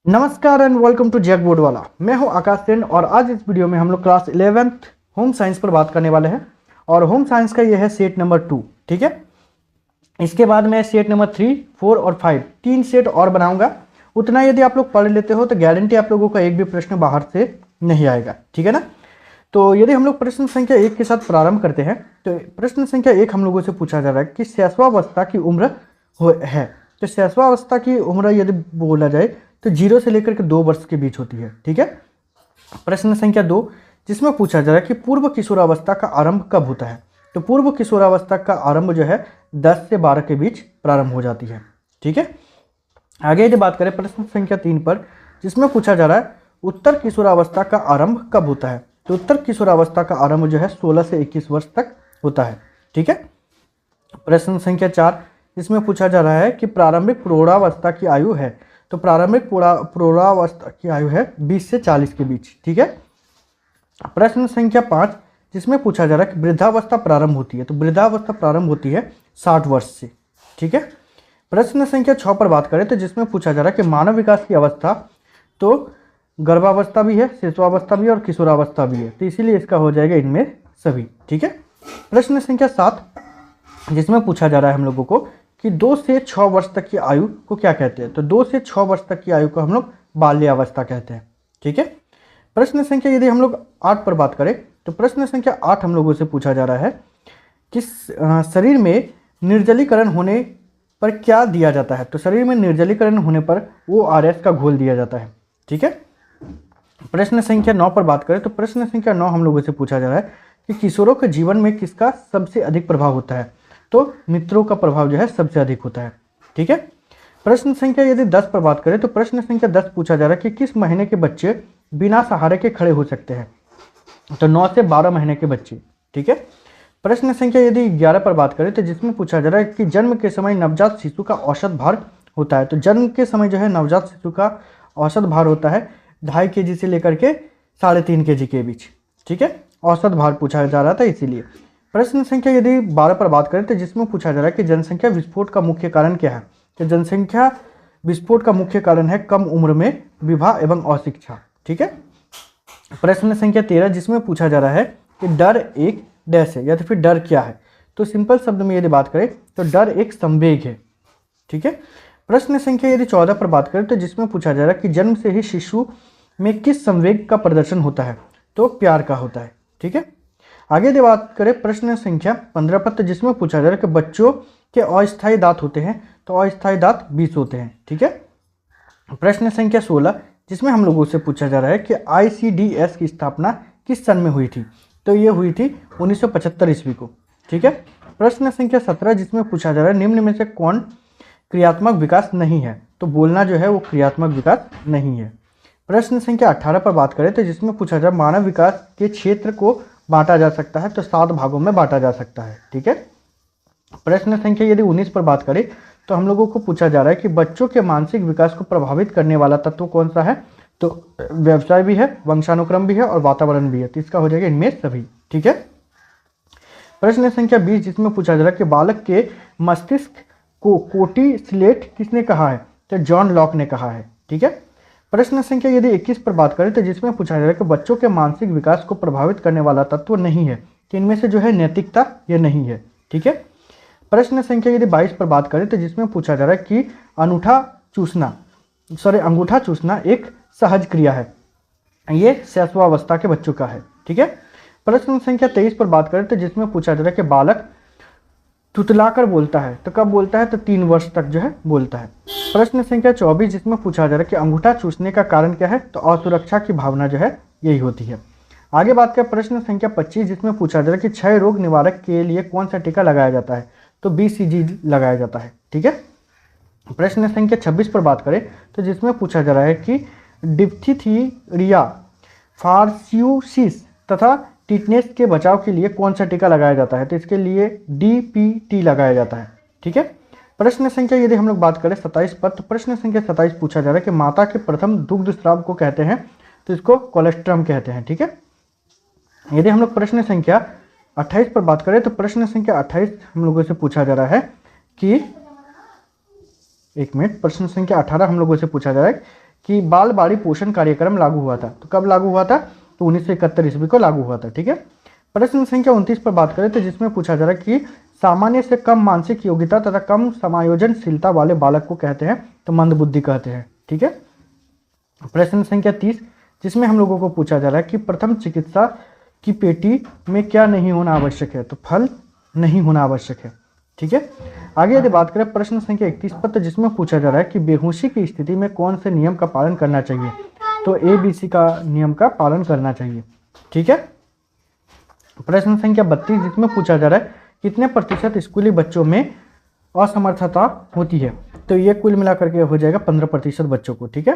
नमस्कार and welcome to JAC board वाला। मैं हूं आकाश सेन और आज इस वीडियो में हम लोग क्लास 11th होम साइंस पर बात करने वाले हैं। और होम साइंस का ये है सेट नंबर 2। ठीक है, इसके बाद मैं सेट नंबर 3, 4 और 5 तीन सेट और बनाऊंगा। उतना यदि आप लोग पढ़ लेते हो तो गारंटी आप लोगों का एक भी प्रश्न बाहर से नहीं आएगा। ठीक है ना। तो यदि हम लोग प्रश्न संख्या 1 के साथ प्रारंभ करते हैं तो प्रश्न संख्या 1 हम लोगों से पूछा जा रहा है कि शैशवावस्था की उम्र है। तो शैशवावस्था की उम्र यदि बोला जाए तो 0 से लेकर के 2 वर्ष के बीच होती है। ठीक है। प्रश्न संख्या 2 जिसमें पूछा जा रहा है कि पूर्व किशोरावस्था का आरंभ कब होता है। तो पूर्व किशोरावस्था का आरंभ जो है 10 से 12 के बीच प्रारंभ हो जाती है। ठीक है। आगे यदि बात करें प्रश्न संख्या 3 पर, जिसमें पूछा जा रहा है उत्तर किशोरावस्था का आरंभ कब होता है। तो उत्तर किशोरावस्था का आरंभ जो है 16 से 21 वर्ष तक होता है। ठीक है। प्रश्न संख्या 4 जिसमें पूछा जा रहा है कि प्रारंभिक प्रौढ़ावस्था की आयु है। तो प्रारंभिक प्रौढ़ावस्था की आयु है 20 से 40 के बीच। ठीक है। प्रश्न संख्या 5 जिसमें पूछा जा रहा है कि वृद्धावस्था प्रारंभ होती है। तो वृद्धावस्था प्रारंभ होती है 60 वर्ष से। ठीक है। प्रश्न संख्या 6 पर बात करें तो जिसमें पूछा जा रहा है कि मानव विकास की अवस्था, तो गर्भावस्था भी है, शिशुअवस्था भी है और किशोरावस्था भी है। तो इसीलिए इसका हो जाएगा इनमें सभी। ठीक है। प्रश्न संख्या 7 जिसमें पूछा जा रहा है हम लोगों को कि 2 से 6 वर्ष तक की आयु को क्या कहते हैं। तो 2 से 6 वर्ष तक की आयु को हम लोग बाल्यावस्था कहते हैं। ठीक है। प्रश्न संख्या यदि हम लोग 8 पर बात करें तो प्रश्न संख्या 8 हम लोगों से पूछा जा रहा है कि शरीर में निर्जलीकरण होने पर क्या दिया जाता है। तो शरीर में निर्जलीकरण होने पर ORS का घोल दिया जाता है। ठीक है। प्रश्न संख्या 9 पर बात करें तो प्रश्न संख्या 9 हम लोगों से पूछा जा रहा है कि किशोरों के जीवन में किसका सबसे अधिक प्रभाव होता है। तो मित्रों का प्रभाव जो है सबसे अधिक होता है। ठीक है। प्रश्न संख्या यदि 10 पर बात करें तो प्रश्न संख्या 10 पूछा जा रहा है कि किस महीने के बच्चे बिना सहारे के खड़े हो सकते हैं। तो 9 से 12 महीने के बच्चे। ठीक है। प्रश्न संख्या यदि 11 पर बात करें तो जिसमें पूछा जा रहा है कि जन्म के समय नवजात शिशु का औसत भार होता है। तो जन्म के समय जो है नवजात शिशु का औसत भार होता है 2.5 kg से लेकर के 3.5 kg के बीच। ठीक है। औसत भार पूछा जा रहा था इसीलिए। प्रश्न संख्या यदि 12 पर बात करें तो जिसमें पूछा जा रहा है कि जनसंख्या विस्फोट का मुख्य कारण क्या है। तो जनसंख्या विस्फोट का मुख्य कारण है कम उम्र में विवाह एवं अशिक्षा। ठीक है। प्रश्न संख्या 13 जिसमें पूछा जा रहा है कि डर एक डैश है या तो फिर डर क्या है। तो सिंपल शब्द में यदि बात करें तो डर एक संवेग है। ठीक है। प्रश्न संख्या यदि 14 पर बात करें तो जिसमें पूछा जा रहा है कि जन्म से ही शिशु में किस संवेग का प्रदर्शन होता है। तो प्यार का होता है। ठीक है। आगे यदि बात करें प्रश्न संख्या 15 पर तो जिसमें पूछा जा रहा है कि बच्चों के अस्थायी दांत होते हैं। तो अस्थायी दांत 20 होते हैं। ठीक है। प्रश्न संख्या 16 जिसमें हम लोगों से पूछा जा रहा है कि ICDS की स्थापना किस सन में हुई थी। तो ये हुई थी 1975 ईस्वी को। ठीक है। प्रश्न संख्या 17 जिसमें पूछा जा रहा है निम्न में से कौन क्रियात्मक विकास नहीं है। तो बोलना जो है वो क्रियात्मक विकास नहीं है। प्रश्न संख्या 18 पर बात करें तो जिसमें पूछा जा रहा है मानव विकास के क्षेत्र को बांटा जा सकता है। तो 7 भागों में बांटा जा सकता है। ठीक है। प्रश्न संख्या यदि 19 पर बात करें तो हम लोगों को पूछा जा रहा है कि बच्चों के मानसिक विकास को प्रभावित करने वाला तत्व कौन सा है। तो व्यवसाय भी है, वंशानुक्रम भी है और वातावरण भी है। तो इसका हो जाएगा इनमें सभी। ठीक है। प्रश्न संख्या 20 जिसमें पूछा जा रहा है कि बालक के मस्तिष्क को कोटि स्लेट किसने कहा है। तो जॉन लॉक ने कहा है। ठीक है। प्रश्न संख्या यदि 21 पर बात करें तो जिसमें पूछा जा रहा है कि बच्चों के मानसिक विकास को प्रभावित करने वाला तत्व नहीं है। कि इनमें से जो है नैतिकता ये नहीं है। ठीक है। प्रश्न संख्या यदि 22 पर बात करें तो जिसमें पूछा जा रहा है कि अंगूठा चूसना एक सहज क्रिया है। ये शैशवावस्था के बच्चों का है। ठीक है। प्रश्न संख्या 23 पर बात करें तो जिसमें पूछा जा रहा है कि बालक तुतलाकर बोलता है। तो कब बोलता है। तो 3 वर्ष तक जो है बोलता है। प्रश्न संख्या 24 जिसमें पूछा जा रहा है कि अंगूठा चूसने का कारण क्या है। तो असुरक्षा की भावना जो है यही होती है। आगे बात करें प्रश्न संख्या 25 जिसमें पूछा जा रहा है कि क्षय रोग निवारक के लिए कौन सा टीका लगाया जाता है। तो BCG लगाया जाता है। ठीक है। प्रश्न संख्या 26 पर बात करें तो जिसमें पूछा जा रहा है कि डिप्थीरिया, फार्स्यूसिस तथा टिटनेस के बचाव के लिए कौन सा टीका लगाया जाता है। तो इसके लिए DPT लगाया जाता है। ठीक है। प्रश्न संख्या यदि हम लोग बात करें 27 पर तो प्रश्न संख्या 27 पूछा जा रहा है कि माता के प्रथम दुग्ध स्राव को कहते हैं। तो इसको कोलेस्ट्रम कहते हैं। ठीक है। यदि हम लोग प्रश्न संख्या 28 पर बात करें तो प्रश्न संख्या 28 हम लोगों से पूछा जा रहा है कि प्रश्न संख्या 18 हम लोगों से पूछा जा रहा है कि बाल बाड़ी पोषण कार्यक्रम लागू हुआ था। तो कब लागू हुआ था? तो 1971 ईस्वी को लागू हुआ था। ठीक है। प्रश्न संख्या 29 पर बात करें तो जिसमें पूछा जा रहा है कि सामान्य से कम मानसिक योग्यता तथा कम समायोजनशीलता वाले बालक को कहते हैं तो मंदबुद्धि कहते हैं। ठीक है। प्रश्न संख्या 30 जिसमें हम लोगों को पूछा जा रहा है कि प्रथम चिकित्सा की पेटी में क्या नहीं होना आवश्यक है? तो फल नहीं होना आवश्यक है। ठीक है। आगे यदि बात करें प्रश्न संख्या 31 पर तो जिसमें पूछा जा रहा है कि बेहोशी की स्थिति में कौन से नियम का पालन करना चाहिए? तो ABC का नियम का पालन करना चाहिए। ठीक है। प्रश्न संख्या 32 जिसमें पूछा जा रहा है कितने प्रतिशत स्कूली बच्चों में असमर्थता होती है? तो ये कुल मिलाकर के हो जाएगा 15% बच्चों को। ठीक है।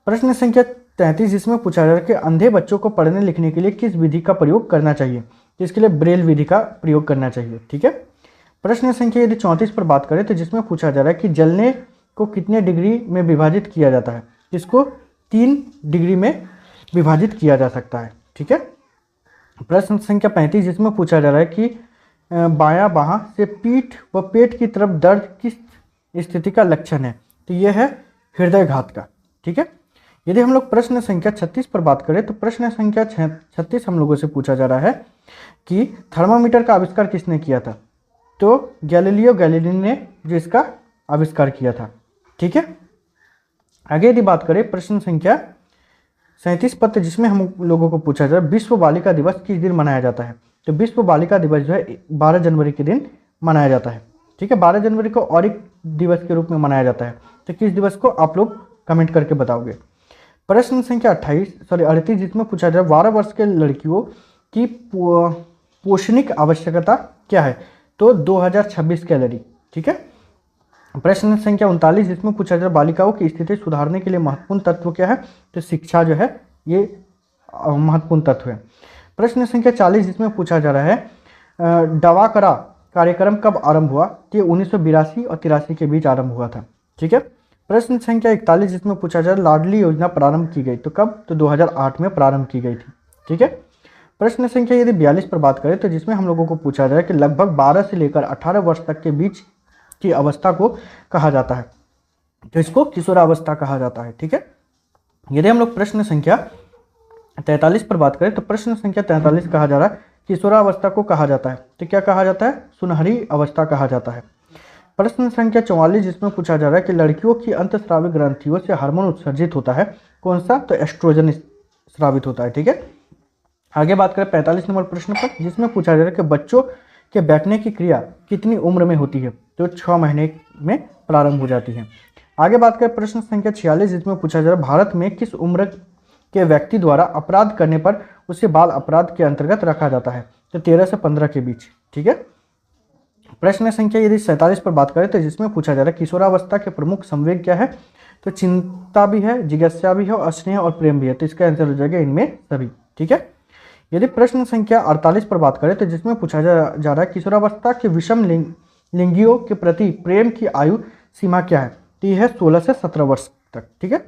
प्रश्न संख्या 33 जिसमें पूछा जा रहा है कि अंधे बच्चों को पढ़ने लिखने के लिए किस विधि का प्रयोग करना चाहिए? तो इसके लिए ब्रेल विधि का प्रयोग करना चाहिए। ठीक है। प्रश्न संख्या यदि 34 पर बात करें तो जिसमें पूछा जा रहा है कि जलने को कितने डिग्री में विभाजित किया जाता है? इसको 3 डिग्री में विभाजित किया जा सकता है। ठीक है। प्रश्न संख्या 35 जिसमें पूछा जा रहा है कि बायां बाहां से पीठ व पेट की तरफ दर्द किस स्थिति का लक्षण है? तो यह है हृदयघात का। ठीक है। यदि हम लोग प्रश्न संख्या 36 पर बात करें तो प्रश्न संख्या 36 हम लोगों से पूछा जा रहा है कि थर्मामीटर का आविष्कार किसने किया था? तो गैलीलियो गैलीली ने जो इसका आविष्कार किया था। ठीक है। आगे यदि बात करें प्रश्न संख्या 37 पर जिसमें हम लोगों को पूछा जा रहा है विश्व बालिका दिवस किस दिन मनाया जाता है? तो विश्व बालिका दिवस जो है 12 जनवरी के दिन मनाया जाता है। ठीक है। 12 जनवरी को और एक दिवस के रूप में मनाया जाता है। तो किस दिवस को आप लोग कमेंट करके बताओगे। प्रश्न संख्या 38 जिसमें पूछा जा रहा है 12 वर्ष के लड़कियों की पोषणिक आवश्यकता क्या है? तो 2026 कैलोरी। ठीक है। प्रश्न संख्या 39 जिसमें पूछा जा रहा है बालिकाओं की स्थिति सुधारने के लिए महत्वपूर्ण तत्व क्या है? तो शिक्षा जो है ये महत्वपूर्ण तत्व है। प्रश्न संख्या 40 जिसमें पूछा जा रहा है दवाकरा कार्यक्रम कब आरंभ हुआ? तो 1982 और 83 के बीच आरंभ हुआ था। ठीक है। प्रश्न संख्या 41 जिसमें पूछा जा रहा है लाडली योजना प्रारंभ की गई तो कब? तो 2008 में प्रारंभ की गई थी। ठीक है। प्रश्न संख्या यदि 42 पर बात करें तो जिसमें हम लोगों को पूछा जा रहा है कि लगभग 12 से लेकर 18 वर्ष तक के बीच की अवस्था को कहा जाता है। तो इसको किशोरावस्था कहा जाता है। ठीक है। यदि हम लोग प्रश्न संख्या 43 पर बात करें तो प्रश्न संख्या 43 कहा जा रहा है किशोरावस्था को कहा जाता है तो क्या कहा जाता है? सुनहरी अवस्था कहा जाता है। प्रश्न संख्या 44 जिसमें पूछा जा रहा है कि लड़कियों की अंतस्रावी ग्रंथियों से हार्मोन उत्सर्जित होता है कौन सा? तो एस्ट्रोजन स्रावित होता है। ठीक है। आगे बात करें 45 नंबर प्रश्न पर जिसमें पूछा जा रहा है कि बच्चों के बैठने की क्रिया कितनी उम्र में होती है? तो 6 महीने में प्रारंभ हो जाती है। आगे बात करें प्रश्न संख्या 46 जिसमें पूछा जा रहा है भारत में किस उम्र के व्यक्ति द्वारा अपराध करने पर उसे बाल अपराध के अंतर्गत रखा जाता है? तो 13 से 15 के बीच। ठीक है। प्रश्न संख्या यदि 47 पर बात करें तो जिसमें पूछा जा रहा है किशोरावस्था के प्रमुख संवेग क्या है? तो चिंता भी है, जिज्ञासा भी है और स्नेह और प्रेम भी है। तो इसका आंसर हो जाएगा इनमें सभी। ठीक है। यदि प्रश्न संख्या 48 पर बात करें तो जिसमें पूछा जा रहा है किशोरावस्था के विषम लिंगियों के प्रति प्रेम की आयु सीमा क्या है? तो यह है 16 से 17 वर्ष तक। ठीक है।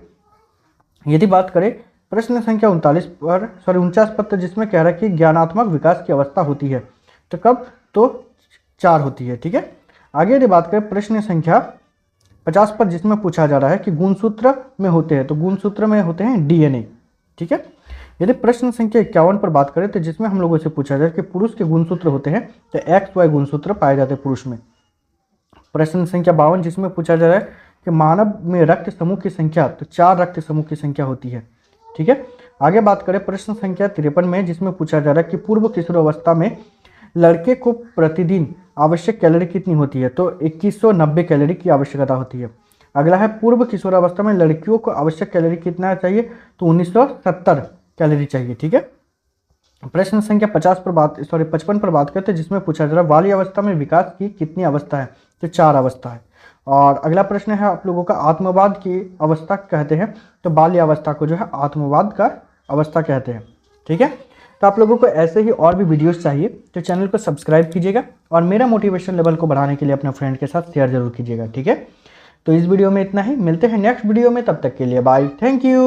यदि बात करें प्रश्न संख्या 49 पर तो जिसमें कह रहा है कि ज्ञानात्मक विकास की अवस्था होती है तो कब? तो 4 होती है। ठीक है। आगे यदि बात करें प्रश्न संख्या 50 पर जिसमें पूछा जा रहा है कि गुणसूत्र में होते हैं तो गुणसूत्र में होते हैं DNA। ठीक है। यदि प्रश्न संख्या 51 पर बात करें तो जिसमें हम लोगों से पूछा जाए कि पुरुष के गुणसूत्र होते हैं तो XY गुणसूत्र पाए जाते हैं पुरुष में। प्रश्न संख्या 52 जिसमें पूछा जा रहा है कि मानव में रक्त समूह की संख्या तो 4 रक्त समूह की संख्या होती है। ठीक है। आगे बात करें प्रश्न संख्या 53 में जिसमें पूछा जा रहा है कि पूर्व किशोरावस्था में लड़के को प्रतिदिन आवश्यक कैलोरी कितनी होती है? तो 2190 कैलोरी की आवश्यकता होती है। अगला है पूर्व किशोरावस्था में लड़कियों को आवश्यक कैलोरी कितना चाहिए? तो 1970 कैलोरी चाहिए। ठीक है। प्रश्न संख्या 55 पर बात करते हैं जिसमें पूछा जा रहा है बाल्य अवस्था में विकास की कितनी अवस्था है? तो 4 अवस्था है। और अगला प्रश्न है आप लोगों का आत्मवाद की अवस्था कहते हैं तो बाल्य अवस्था को जो है आत्मवाद का अवस्था कहते हैं। ठीक है। तो आप लोगों को ऐसे ही और भी वीडियोस चाहिए तो चैनल को सब्सक्राइब कीजिएगा और मेरा मोटिवेशन लेवल को बढ़ाने के लिए अपने फ्रेंड के साथ शेयर जरूर कीजिएगा। ठीक है। तो इस वीडियो में इतना ही, मिलते हैं नेक्स्ट वीडियो में, तब तक के लिए बाय, थैंक यू।